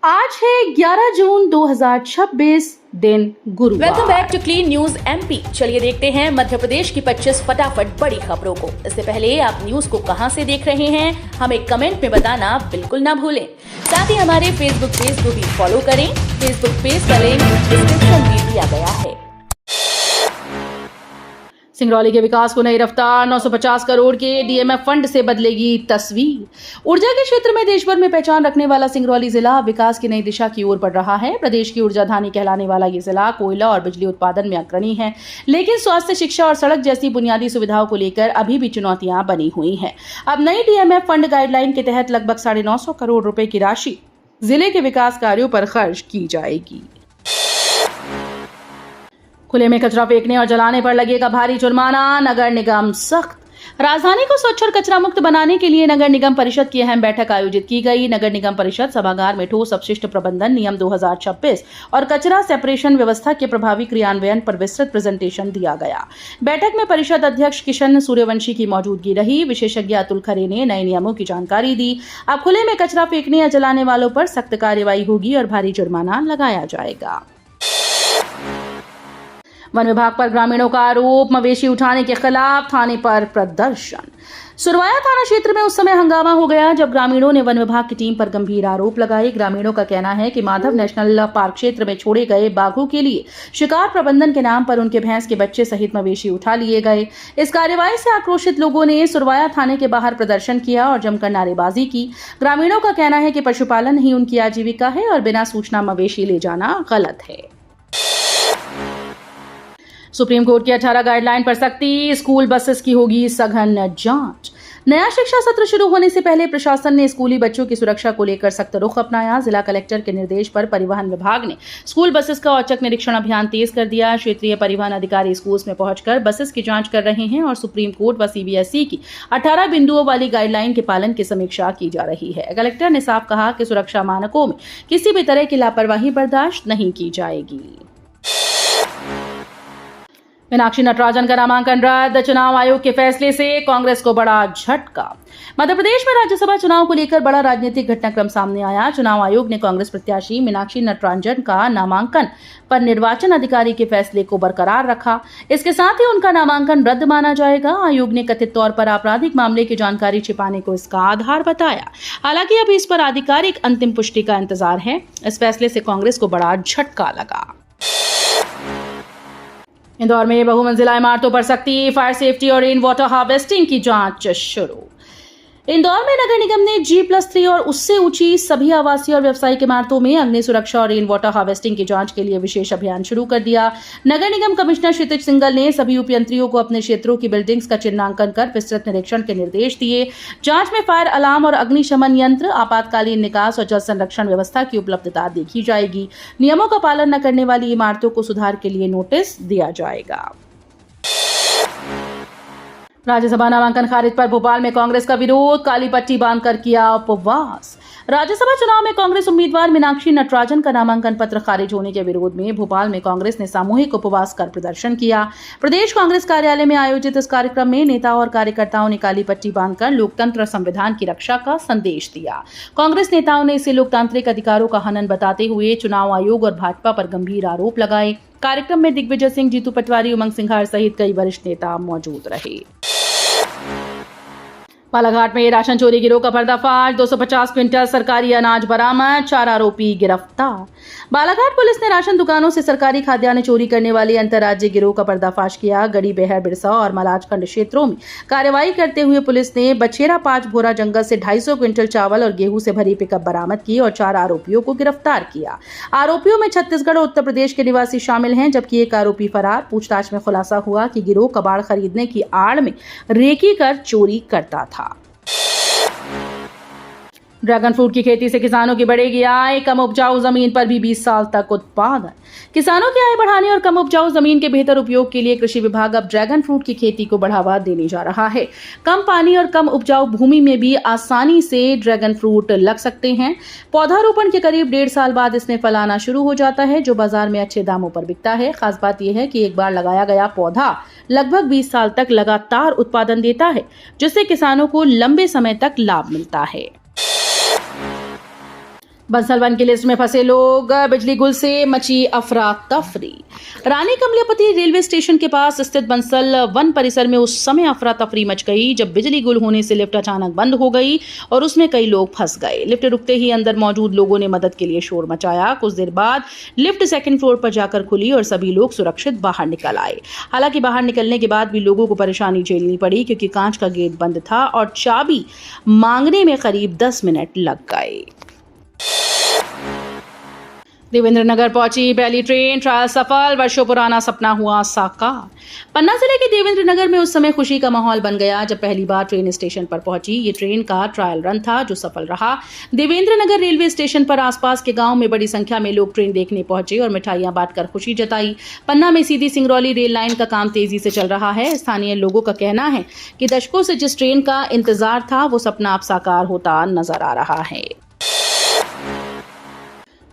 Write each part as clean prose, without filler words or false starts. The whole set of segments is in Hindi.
आज है 11 जून 2026 दिन गुरुवार। Welcome back to clean news MP. चलिए देखते हैं मध्य प्रदेश की 25 फटाफट बड़ी खबरों को। इससे पहले आप न्यूज को कहां से देख रहे हैं हमें कमेंट में बताना बिल्कुल ना भूलें। साथ ही हमारे फेसबुक पेज को भी फॉलो करें। फेसबुक पेज का लिंक डिस्क्रिप्शन में दिया गया है। सिंगरौली के विकास को नई रफ्तार, 950 करोड़ के डीएमएफ फंड से बदलेगी तस्वीर। ऊर्जा के क्षेत्र में देश भर में पहचान रखने वाला सिंगरौली जिला विकास की नई दिशा की ओर बढ़ रहा है। प्रदेश की ऊर्जा धानी कहलाने वाला ये जिला कोयला और बिजली उत्पादन में अग्रणी है, लेकिन स्वास्थ्य, शिक्षा और सड़क जैसी बुनियादी सुविधाओं को लेकर अभी भी चुनौतियां बनी हुई हैं। अब नई डीएमएफ फंड गाइडलाइन के तहत लगभग 950 करोड़ रुपए की राशि जिले के विकास कार्यों पर खर्च की जाएगी। खुले में कचरा फेंकने और जलाने पर लगेगा भारी जुर्माना, नगर निगम सख्त। राजधानी को स्वच्छ और कचरा मुक्त बनाने के लिए नगर निगम परिषद की अहम बैठक आयोजित की गई। नगर निगम परिषद सभागार में ठोस अपशिष्ट प्रबंधन नियम 2026 और कचरा सेपरेशन व्यवस्था के प्रभावी क्रियान्वयन पर विस्तृत प्रेजेंटेशन दिया गया। बैठक में परिषद अध्यक्ष किशन सूर्यवंशी की मौजूदगी रही। विशेषज्ञ अतुल खरे ने नए नियमों की जानकारी दी। अब खुले में कचरा फेंकने या जलाने वालों पर सख्त कार्रवाई होगी और भारी जुर्माना लगाया जाएगा। वन विभाग पर ग्रामीणों का आरोप, मवेशी उठाने के खिलाफ थाने पर प्रदर्शन। सुरवाया थाना क्षेत्र में उस समय हंगामा हो गया जब ग्रामीणों ने वन विभाग की टीम पर गंभीर आरोप लगाए। ग्रामीणों का कहना है कि माधव नेशनल पार्क क्षेत्र में छोड़े गए बाघों के लिए शिकार प्रबंधन के नाम पर उनके भैंस के बच्चे सहित मवेशी उठा लिए गए। इस कार्यवाही से आक्रोशित लोगों ने सुरवाया थाने के बाहर प्रदर्शन किया और जमकर नारेबाजी की। ग्रामीणों का कहना है कि पशुपालन ही उनकी आजीविका है और बिना सूचना मवेशी ले जाना गलत है। सुप्रीम कोर्ट की 18 गाइडलाइन पर सख्ती, स्कूल बसेस की होगी सघन जांच। नया शिक्षा सत्र शुरू होने से पहले प्रशासन ने स्कूली बच्चों की सुरक्षा को लेकर सख्त रुख अपनाया। जिला कलेक्टर के निर्देश पर परिवहन विभाग ने स्कूल बसेस का औचक निरीक्षण अभियान तेज कर दिया। क्षेत्रीय परिवहन अधिकारी स्कूल्स में पहुंचकर बसेस की जांच कर रहे हैं और सुप्रीम कोर्ट व सीबीएसई की 18 बिंदुओं वाली गाइडलाइन के पालन की समीक्षा की जा रही है। कलेक्टर ने साफ कहा कि सुरक्षा मानकों में किसी भी तरह की लापरवाही बर्दाश्त नहीं की जाएगी। मीनाक्षी नटराजन का नामांकन रद्द, चुनाव आयोग के फैसले से कांग्रेस को बड़ा झटका। मध्य प्रदेश में राज्यसभा चुनाव को लेकर बड़ा राजनीतिक घटनाक्रम सामने आया। चुनाव आयोग ने कांग्रेस प्रत्याशी मीनाक्षी नटराजन का नामांकन पर निर्वाचन अधिकारी के फैसले को बरकरार रखा। इसके साथ ही उनका नामांकन रद्द माना जाएगा। आयोग ने कथित तौर पर आपराधिक मामले की जानकारी छिपाने को इसका आधार बताया। हालांकि अभी इस पर आधिकारिक अंतिम पुष्टि का इंतजार है। इस फैसले से कांग्रेस को बड़ा झटका लगा। इंदौर में बहुमंजिला इमारतों पर सख्ती, फायर सेफ्टी और रेन वाटर हार्वेस्टिंग की जांच शुरू। इंदौर में नगर निगम ने G+3 और उससे ऊंची सभी आवासीय और व्यावसायिक इमारतों में अग्नि सुरक्षा और रेन वाटर हार्वेस्टिंग की जांच के लिए विशेष अभियान शुरू कर दिया। नगर निगम कमिश्नर क्षितिज सिंगल ने सभी उपयंत्रियों को अपने क्षेत्रों की बिल्डिंग्स का चिन्हांकन कर विस्तृत निरीक्षण के निर्देश दिए। जांच में फायर अलार्म और अग्निशमन यंत्र, आपातकालीन निकास और जल संरक्षण व्यवस्था की उपलब्धता देखी जाएगी। नियमों का पालन न करने वाली इमारतों को सुधार के लिए नोटिस दिया जाएगा। राज्यसभा नामांकन खारिज पर भोपाल में कांग्रेस का विरोध, काली पट्टी बांधकर किया उपवास। राज्यसभा चुनाव में कांग्रेस उम्मीदवार मीनाक्षी नटराजन का नामांकन पत्र खारिज होने के विरोध में भोपाल में कांग्रेस ने सामूहिक उपवास कर प्रदर्शन किया। प्रदेश कांग्रेस कार्यालय में आयोजित इस कार्यक्रम में नेता और कार्यकर्ताओं ने काली पट्टी बांधकर लोकतंत्र और संविधान की रक्षा का संदेश दिया। कांग्रेस नेताओं ने इसे लोकतांत्रिक अधिकारों का हनन बताते हुए चुनाव आयोग और भाजपा पर गंभीर आरोप लगाए। कार्यक्रम में दिग्विजय सिंह, जीतू पटवारी, उमंग सिंघार सहित कई वरिष्ठ नेता मौजूद रहे। बालाघाट में राशन चोरी गिरोह का पर्दाफाश, 250 क्विंटल सरकारी अनाज बरामद, 4 आरोपी गिरफ्तार। बालाघाट पुलिस ने राशन दुकानों से सरकारी खाद्यान्न चोरी करने वाले अंतर्राज्यीय गिरोह का पर्दाफाश किया। गढ़ी, बेहर, बिरसा और मलाजखंड क्षेत्रों में कार्रवाई करते हुए पुलिस ने बछेरा 5 भोरा जंगल से 250 क्विंटल चावल और गेहूं से भरी पिकअप बरामद की और 4 आरोपियों को गिरफ्तार किया। आरोपियों में छत्तीसगढ़ और उत्तर प्रदेश के निवासी शामिल हैं, जबकि एक आरोपी फरार। पूछताछ में खुलासा हुआ कि गिरोह कबाड़ खरीदने की आड़ में रेकी कर चोरी करता था। ड्रैगन फ्रूट की खेती से किसानों की बढ़ेगी आय, कम उपजाऊ जमीन पर भी 20 साल तक उत्पादन। किसानों की आय बढ़ाने और कम उपजाऊ जमीन के बेहतर उपयोग के लिए कृषि विभाग अब ड्रैगन फ्रूट की खेती को बढ़ावा देने जा रहा है। कम पानी और कम उपजाऊ भूमि में भी आसानी से ड्रैगन फ्रूट लग सकते हैं। पौधारोपण के करीब 1.5 साल बाद इसमें फल आना शुरू हो जाता है, जो बाजार में अच्छे दामों पर बिकता है। खास बात यह है कि एक बार लगाया गया पौधा लगभग 20 साल तक लगातार उत्पादन देता है, जिससे किसानों को लंबे समय तक लाभ मिलता है। बंसल वन की लिस्ट में फंसे लोग, बिजली गुल से मची अफरा तफरी। रानी कमलापति रेलवे स्टेशन के पास स्थित बंसल वन परिसर में उस समय अफरा तफरी मच गई जब बिजली गुल होने से लिफ्ट अचानक बंद हो गई और उसमें कई लोग फंस गए। लिफ्ट रुकते ही अंदर मौजूद लोगों ने मदद के लिए शोर मचाया। कुछ देर बाद लिफ्ट सेकंड फ्लोर पर जाकर खुली और सभी लोग सुरक्षित बाहर निकल आए। हालांकि बाहर निकलने के बाद भी लोगों को परेशानी झेलनी पड़ी क्योंकि कांच का गेट बंद था और चाबी मांगने में करीब 10 मिनट लग गए। देवेंद्र नगर पहुंची पहली ट्रेन, ट्रायल सफल, वर्षों पुराना सपना हुआ साकार। पन्ना जिले के देवेंद्र नगर में उस समय खुशी का माहौल बन गया जब पहली बार ट्रेन स्टेशन पर पहुंची। ये ट्रेन का ट्रायल रन था जो सफल रहा। देवेंद्र नगर रेलवे स्टेशन पर आसपास के गांव में बड़ी संख्या में लोग ट्रेन देखने पहुंचे और मिठाइयां बांटकर खुशी जताई। पन्ना में सीधी सिंगरौली रेल लाइन का काम तेजी से चल रहा है। स्थानीय लोगों का कहना है कि दशकों से जिस ट्रेन का इंतजार था वो सपना अब साकार होता नजर आ रहा है।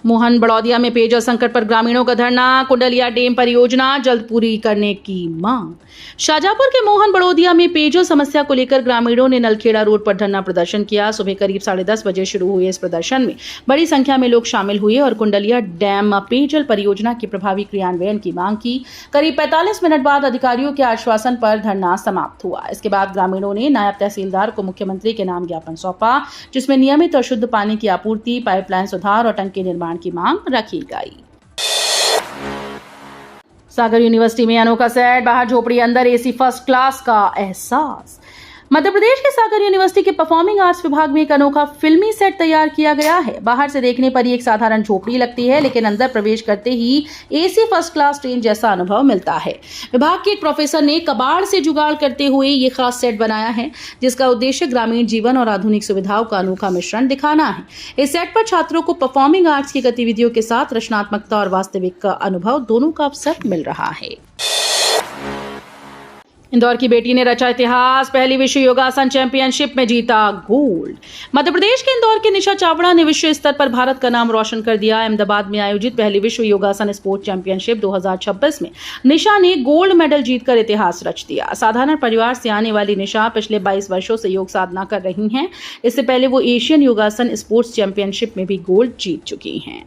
मोहन बड़ौदिया में पेयजल संकट पर ग्रामीणों का धरना, कुंडलिया डैम परियोजना जल्द पूरी करने की मांग। शाहजहांपुर के मोहन बड़ौदिया में पेयजल समस्या को लेकर ग्रामीणों ने नलखेड़ा रोड पर धरना प्रदर्शन किया। सुबह करीब 10:30 बजे शुरू हुए इस प्रदर्शन में बड़ी संख्या में लोग शामिल हुए और कुंडलिया डैम पेयजल परियोजना की प्रभावी क्रियान्वयन की मांग की। करीब 45 मिनट बाद अधिकारियों के आश्वासन पर धरना समाप्त हुआ। इसके बाद ग्रामीणों ने नायब तहसीलदार को मुख्यमंत्री के नाम ज्ञापन सौंपा जिसमें नियमित और शुद्ध पानी की आपूर्ति, पाइपलाइन सुधार और टंकी निर्माण की मांग रखी गई। सागर यूनिवर्सिटी में अनोखा सेट, बाहर झोपड़ी अंदर एसी फर्स्ट क्लास का एहसास। मध्य प्रदेश के सागर यूनिवर्सिटी के परफॉर्मिंग आर्ट्स विभाग में एक अनोखा फिल्मी सेट तैयार किया गया है। बाहर से देखने पर ही एक साधारण झोपड़ी लगती है लेकिन अंदर प्रवेश करते ही एसी फर्स्ट क्लास ट्रेन जैसा अनुभव मिलता है। विभाग के एक प्रोफेसर ने कबाड़ से जुगाड़ करते हुए ये खास सेट बनाया है जिसका उद्देश्य ग्रामीण जीवन और आधुनिक सुविधाओं का अनोखा मिश्रण दिखाना है। इस सेट पर छात्रों को परफॉर्मिंग आर्ट्स की गतिविधियों के साथ रचनात्मकता और वास्तविक अनुभव दोनों का अवसर मिल रहा है। इंदौर की बेटी ने रचा इतिहास, पहली विश्व योगासन चैंपियनशिप में जीता गोल्ड। मध्य प्रदेश के इंदौर की निशा चावड़ा ने विश्व स्तर पर भारत का नाम रोशन कर दिया। अहमदाबाद में आयोजित पहली विश्व योगासन स्पोर्ट चैंपियनशिप 2026 में निशा ने गोल्ड मेडल जीतकर इतिहास रच दिया। साधारण परिवार से आने वाली निशा पिछले 22 वर्षों से योग साधना कर रही हैं। इससे पहले वो एशियन योगासन स्पोर्ट्स चैंपियनशिप में भी गोल्ड जीत चुकी हैं।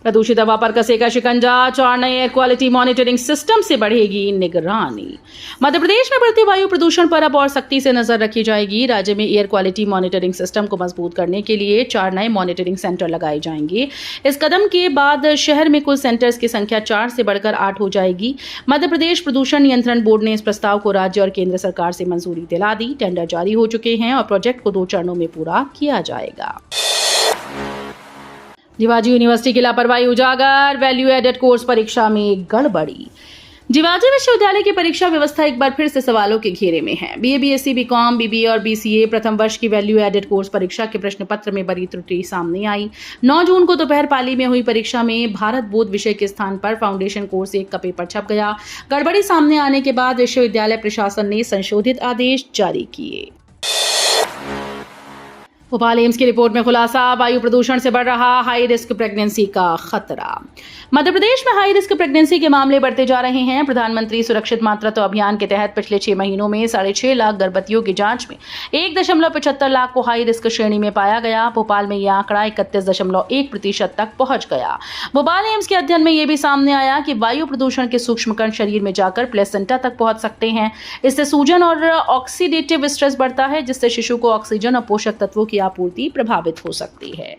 प्रदूषित हवा पर कसेगा शिकंजा, 4 नए एयर क्वालिटी मॉनिटरिंग सिस्टम से बढ़ेगी निगरानी। मध्य प्रदेश में बढ़ते वायु प्रदूषण पर अब और सख्ती से नजर रखी जाएगी। राज्य में एयर क्वालिटी मॉनिटरिंग सिस्टम को मजबूत करने के लिए 4 नए मॉनिटरिंग सेंटर लगाए जाएंगे। इस कदम के बाद शहर में कुल सेंटर्स की संख्या 4 से बढ़कर 8 हो जाएगी। मध्य प्रदेश प्रदूषण नियंत्रण बोर्ड ने इस प्रस्ताव को राज्य और केंद्र सरकार से मंजूरी दिला दी। टेंडर जारी हो चुके हैं और प्रोजेक्ट को 2 चरणों में पूरा किया जाएगा। जिवाजी यूनिवर्सिटी की लापरवाही उजागर, वैल्यू एडेड कोर्स परीक्षा में गड़बड़ी। जिवाजी विश्वविद्यालय की परीक्षा व्यवस्था एक बार फिर से सवालों के घेरे में है। बीए, बीएससी, बीकॉम, बीबीए और बीसीए प्रथम वर्ष की वैल्यू एडेड कोर्स परीक्षा के प्रश्न पत्र में बड़ी त्रुटि सामने आई। 9 जून को दोपहर पाली में हुई परीक्षा में भारत बोध विषय के स्थान पर फाउंडेशन कोर्स 1 का पेपर छप गया। गड़बड़ी सामने आने के बाद विश्वविद्यालय प्रशासन ने संशोधित आदेश जारी किए। भोपाल एम्स की रिपोर्ट में खुलासा, वायु प्रदूषण से बढ़ रहा हाई रिस्क प्रेगनेंसी का खतरा। मध्य प्रदेश में हाई रिस्क प्रेगनेंसी के मामले बढ़ते जा रहे हैं। प्रधानमंत्री सुरक्षित मातृत्व अभियान के तहत पिछले 6 महीनों में 6.5 लाख गर्भवतियों की जांच में 1.75 लाख को हाई रिस्क श्रेणी में पाया गया। भोपाल में यह आंकड़ा 31.1% तक पहुंच गया। भोपाल एम्स के अध्ययन में यह भी सामने आया कि वायु प्रदूषण के सूक्ष्म कण शरीर में जाकर प्लेसेंटा तक पहुंच सकते हैं। इससे सूजन और ऑक्सीडेटिव स्ट्रेस बढ़ता है जिससे शिशु को ऑक्सीजन और पोषक तत्वों की आपूर्ति प्रभावित हो सकती है।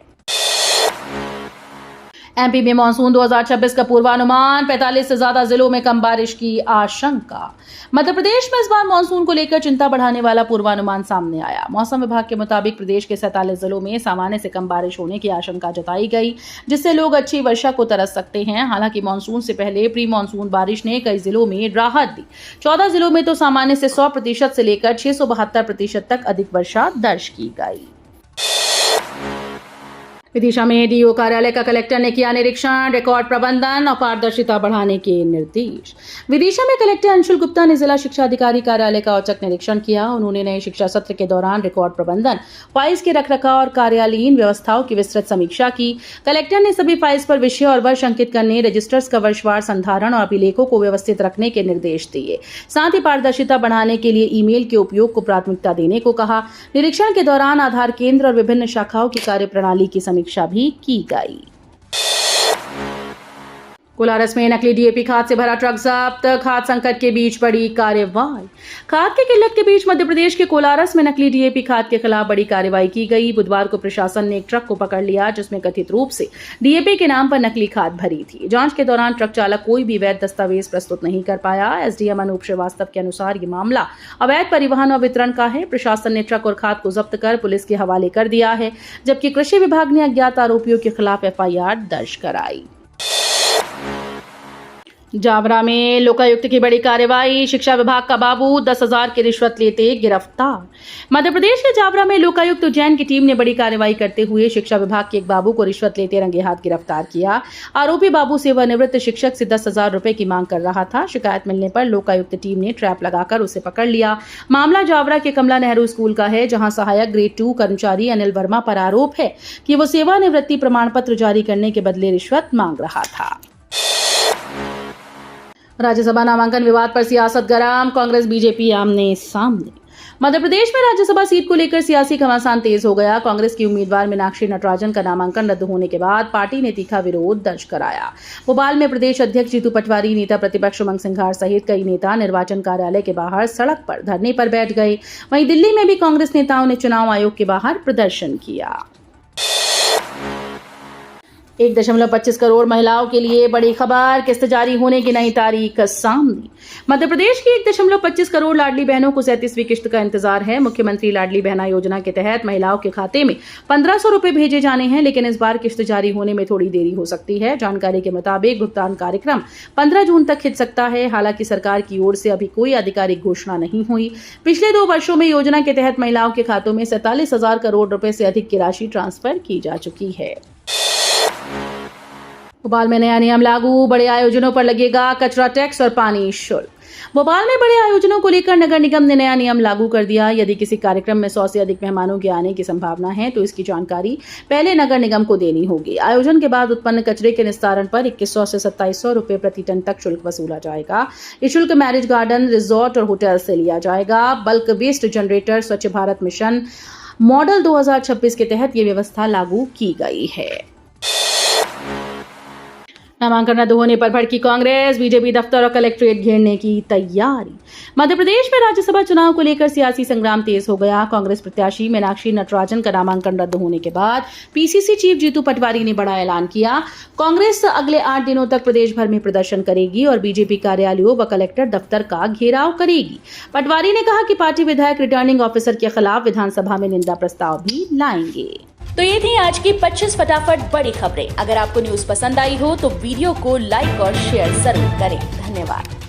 एमपी में मानसून 2026 का पूर्वानुमान, 45 से ज्यादा जिलों में कम बारिश की आशंका। मध्य प्रदेश में इस बार मानसून को लेकर चिंता बढ़ाने वाला पूर्वानुमान सामने आया। मौसम विभाग के मुताबिक प्रदेश के 47 जिलों में सामान्य से कम बारिश होने की आशंका जताई गई जिससे लोग अच्छी वर्षा को तरस सकते हैं। हालांकि मानसून से पहले प्री मानसून बारिश ने कई जिलों में राहत दी। 14 जिलों में तो सामान्य से 100% से लेकर 672% तक अधिक वर्षा दर्ज की गई। विदिशा में डीओ कार्यालय का कलेक्टर ने किया निरीक्षण, रिकॉर्ड प्रबंधन और पारदर्शिता बढ़ाने के निर्देश। विदिशा में कलेक्टर अंशुल गुप्ता ने जिला शिक्षा अधिकारी कार्यालय का औचक निरीक्षण किया। उन्होंने नए शिक्षा सत्र के दौरान रिकॉर्ड प्रबंधन, फाइल्स के रखरखाव और कार्यालयीन व्यवस्थाओं की विस्तृत समीक्षा की। कलेक्टर ने सभी फाइल्स पर विषय और वर्ष अंकित करने, रजिस्टर्स का वर्षवार संधारण और अभिलेखों को व्यवस्थित रखने के निर्देश दिए। साथ ही पारदर्शिता बढ़ाने के लिए ईमेल के उपयोग को प्राथमिकता देने को कहा। निरीक्षण के दौरान आधार केंद्र और विभिन्न शाखाओं की कार्यप्रणाली की समीक्षा भी की गई। कोलारस में नकली डीएपी खाद से भरा ट्रक जब्त, खाद संकट के बीच बड़ी कार्रवाई। खाद की किल्लत के बीच मध्य प्रदेश के कोलारस में नकली डीएपी खाद के खिलाफ बड़ी कार्रवाई की गई। बुधवार को प्रशासन ने एक ट्रक को पकड़ लिया जिसमें कथित रूप से डीएपी के नाम पर नकली खाद भरी थी। जांच के दौरान ट्रक चालक कोई भी वैध दस्तावेज प्रस्तुत नहीं कर पाया। एसडीएम अनूप श्रीवास्तव के अनुसार ये मामला अवैध परिवहन और वितरण का है। प्रशासन ने ट्रक और खाद को जब्त कर पुलिस के हवाले कर दिया है, जबकि कृषि विभाग ने अज्ञात आरोपियों के खिलाफ एफआईआर दर्ज कराई। जावरा में लोकायुक्त की बड़ी कार्रवाई, शिक्षा विभाग का बाबू 10,000 की रिश्वत लेते गिरफ्तार। मध्य प्रदेश के जावरा में लोकायुक्त उज्जैन की टीम ने बड़ी कार्रवाई करते हुए शिक्षा विभाग के एक बाबू को रिश्वत लेते रंगे हाथ गिरफ्तार किया। आरोपी बाबू सेवानिवृत्त शिक्षक से 10,000 रुपए की मांग कर रहा था। शिकायत मिलने पर लोकायुक्त टीम ने ट्रैप लगाकर उसे पकड़ लिया। मामला जावरा के कमला नेहरू स्कूल का है, जहां सहायक ग्रेड 2 कर्मचारी अनिल वर्मा पर आरोप है कि वो सेवानिवृत्ति प्रमाण पत्र जारी करने के बदले रिश्वत मांग रहा था। राज्यसभा नामांकन विवाद पर सियासत गरम, कांग्रेस बीजेपी आमने सामने। मध्य प्रदेश में राज्यसभा सीट को लेकर सियासी घमासान तेज हो गया। कांग्रेस की उम्मीदवार मीनाक्षी नटराजन का नामांकन रद्द होने के बाद पार्टी ने तीखा विरोध दर्ज कराया। भोपाल में प्रदेश अध्यक्ष जीतू पटवारी, नेता प्रतिपक्ष उमंग सिंघार सहित कई नेता निर्वाचन कार्यालय के बाहर सड़क पर धरने पर बैठ गए। वहीं दिल्ली में भी कांग्रेस नेताओं ने चुनाव आयोग के बाहर प्रदर्शन किया। 1.25 करोड़ महिलाओं के लिए बड़ी खबर, किस्त जारी होने की नई तारीख सामने। मध्य प्रदेश की 1.25 करोड़ लाडली बहनों को 37वीं किस्त का इंतजार है। मुख्यमंत्री लाडली बहना योजना के तहत महिलाओं के खाते में 1,500 रुपए भेजे जाने हैं, लेकिन इस बार किस्त जारी होने में थोड़ी देरी हो सकती है। जानकारी के मुताबिक भुगतान कार्यक्रम 15 जून तक खिंच सकता है। हालांकि सरकार की ओर से अभी कोई आधिकारिक घोषणा नहीं हुई। पिछले 2 वर्षों में योजना के तहत महिलाओं के खातों में 47,000 करोड़ रुपए से अधिक की राशि ट्रांसफर की जा चुकी है। भोपाल में नया नियम लागू, बड़े आयोजनों पर लगेगा कचरा टैक्स और पानी शुल्क। भोपाल में बड़े आयोजनों को लेकर नगर निगम ने नया नियम लागू कर दिया। यदि किसी कार्यक्रम में 100 से अधिक मेहमानों के आने की संभावना है तो इसकी जानकारी पहले नगर निगम को देनी होगी। आयोजन के बाद उत्पन्न कचरे के निस्तारण पर 2100 से 2700 रुपए प्रति टन तक शुल्क वसूला जाएगा। ये शुल्क मैरिज गार्डन, रिजॉर्ट और होटल से लिया जाएगा। बल्क वेस्ट जनरेटर स्वच्छ भारत मिशन मॉडल 2026 के तहत ये व्यवस्था लागू की गई है। नामांकन रद्द होने पर भड़की कांग्रेस, बीजेपी दफ्तर और कलेक्ट्रेट घेरने की तैयारी। मध्य प्रदेश में राज्यसभा चुनाव को लेकर सियासी संग्राम तेज हो गया। कांग्रेस प्रत्याशी मीनाक्षी नटराजन का नामांकन रद्द होने के बाद पीसीसी चीफ जीतू पटवारी ने बड़ा ऐलान किया। कांग्रेस अगले 8 दिनों तक प्रदेश भर में प्रदर्शन करेगी और बीजेपी कार्यालयों व कलेक्टर दफ्तर का घेराव करेगी। पटवारी ने कहा कि पार्टी विधायक रिटर्निंग ऑफिसर के खिलाफ विधानसभा में निंदा प्रस्ताव भी लाएंगे। तो ये थी आज की 25 फटाफट बड़ी खबरें। अगर आपको न्यूज पसंद आई हो तो वीडियो को लाइक और शेयर जरूर करें। धन्यवाद।